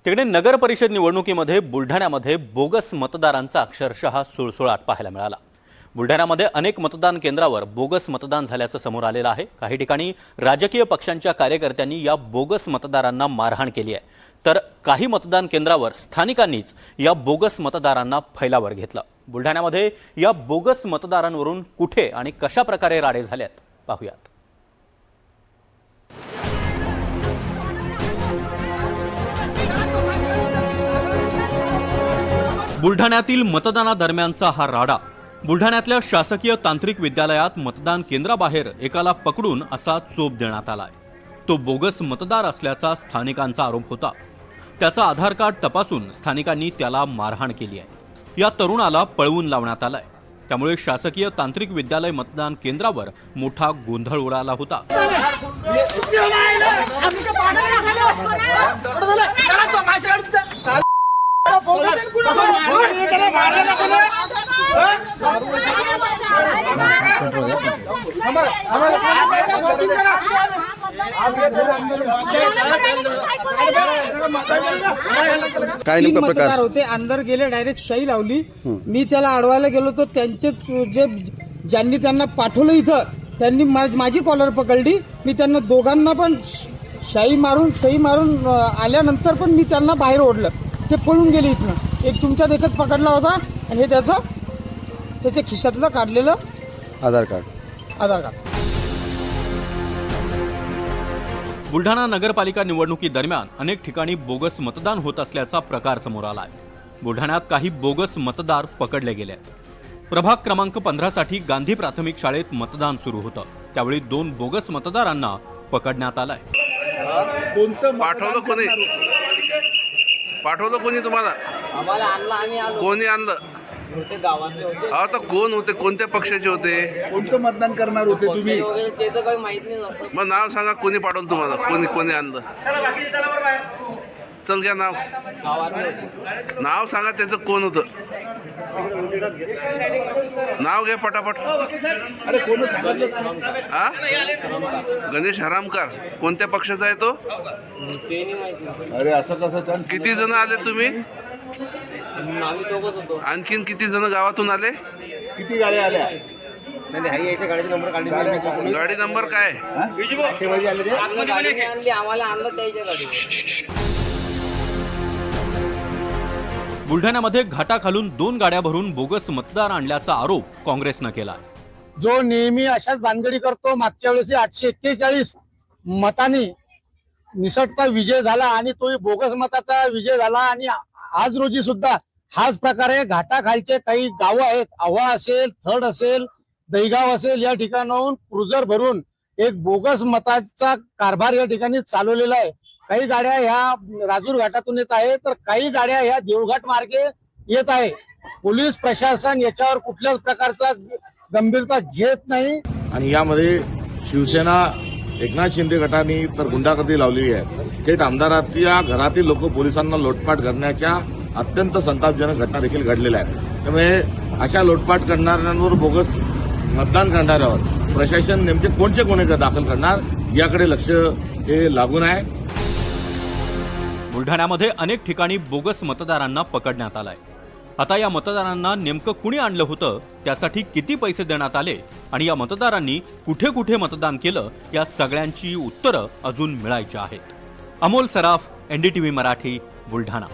तिकडे नगर परिषद निवडणुकीमध्ये बुलढाण्यामध्ये बोगस मतदारांचा अक्षरशः सुळसुळाट पाहायला मिळाला। बुलढाण्यामध्ये अनेक मतदान केंद्रावर बोगस मतदान झाल्याचं समोर आलेलं आहे। काही ठिकाणी राजकीय पक्षांच्या कार्यकर्त्यांनी या बोगस मतदारांना मारहाण केली आहे, तर काही मतदान केंद्रावर स्थानिकांनीच या बोगस मतदारांना फैलावर घेतलं। बुलढाण्यामध्ये या बोगस मतदारांवरून कुठे आणि कशा प्रकारे राडे झालेत पाहूयात। बुलढाण्यातील मतदानादरम्यानचा हा राडा। बुलढाण्यातल्या शासकीय तांत्रिक विद्यालयात मतदान केंद्राबाहेर एकाला पकडून असा चोप देण्यात आलाय। तो बोगस मतदार असल्याचा स्थानिकांचा आरोप होता। त्याचा आधार कार्ड तपासून स्थानिकांनी त्याला मारहाण केली आहे। या तरुणाला पळवून लावण्यात आलाय। त्यामुळे शासकीय तांत्रिक विद्यालय मतदान केंद्रावर मोठा गोंधळ उडाला होता। काय नेमका प्रकार होते? अंदर गेले, डायरेक्ट शाई लावली। मी त्याला अडवायला गेलो तर त्यांचे जे ज्यांनी त्यांना पाठवलं इथं त्यांनी माझी कॉलर पकडली। मी त्यांना दोघांना पण शाई मारून आल्यानंतर पण मी त्यांना बाहेर ओढलं। ते पळून गेले इथनं। एक तुमच्या देखत पकडला होता आणि हे त्याच्या खिशातलं काढलेलं आधार कार्ड। बुलढाणा नगरपालिका निवडणुकीदरम्यान अनेक ठिकाणी बोगस मतदान होत असल्याचा प्रकार समोर आलाय। बुलढाण्यात काही बोगस मतदार पकडले गेले आहेत। प्रभाग क्रमांक 15 साठी गांधी प्राथमिक शाळेत मतदान सुरू होतं, त्यावेळी 2 बोगस मतदारांना पकडण्यात आलाय। पाठवलं कोणी तुम्हाला? आम्हाला आणलं, आम्ही आलो। कोणी आणलं? होते गावातले होते। आता कोण होते? कोणत्या पक्षाचे होते? कोणतं मतदान करणार होते तुम्ही? वगैरे ते तर काही माहित नाही असं। मग नाव सांगा, कोणी पाठवलं तुम्हाला? कोणी आणलं? चल घ्या नाव। गावातले होते। नाव सांगा त्याचं, कोण होतं? नाव घ्या पटापट। अरे कोण सांगितलं? हा, गणेश हरामकर। कोणत्या पक्षाचा आहे तो? ते नाही माहिती। अरे असं कसं? किती जण आले तुम्ही? आम्ही दोघंच होतो। आणखीन किती जण गावातून आले? किती गाड्या आल्या? गाडी नंबर काय? आपल्या गाडीने आणली, आम्हाला आणलं त्याच्या गाडी। बुलढाण्यामध्ये घाटाखालून 2 गाड्या भरून बोगस मतदार आणल्याचा आरोप काँग्रेसनं केला। जो नेहमी अशाच भानगडी करतो, मागच्या वेळेस 841 मतांनी निसटता विजय झाला आणि तो बोगस मताचा विजय झाला। आणि आज रोजी सुद्धा हाच प्रकारे घाटाखालचे काही गावं आहेत, आव्हा असेल, थड असेल, दहीगाव असेल, या ठिकाणाहून क्रुझर भरून एक बोगस मताचा कारभार या ठिकाणी चालवलेला आहे। काही गाड्या ह्या राजूर घाटातून येत आहेत, तर काही गाड्या ह्या देऊळघाट मार्गे येत आहे। पोलीस प्रशासन याच्यावर कुठल्याच प्रकारचा गंभीरता घेत नाही। आणि यामध्ये शिवसेना एकनाथ शिंदे गटाने तर गुंडागर्दी लावलेली आहे। थेट आमदाराच्या घरातील लोक पोलिसांना लोटपाट करण्याच्या अत्यंत संतापजनक घटना देखील घडलेल्या आहेत। त्यामुळे अशा लोटपाट करणाऱ्यांवर, बोगस मतदान करणाऱ्यावर प्रशासन नेमके कोणते गुन्हे दाखल करणार याकडे लक्ष हे लागून आहे। बुलढाण्यामध्ये अनेक ठिकाणी बोगस मतदारांना पकडण्यात आलाय। आता या मतदारांना नेमकं कुणी आणलं होतं, त्यासाठी किती पैसे देण्यात आले आणि या मतदारांनी कुठे कुठे मतदान केलं, या सगळ्यांची उत्तरं अजून मिळायची आहेत। अमोल सराफ, NDTV मराठी, बुलढाणा।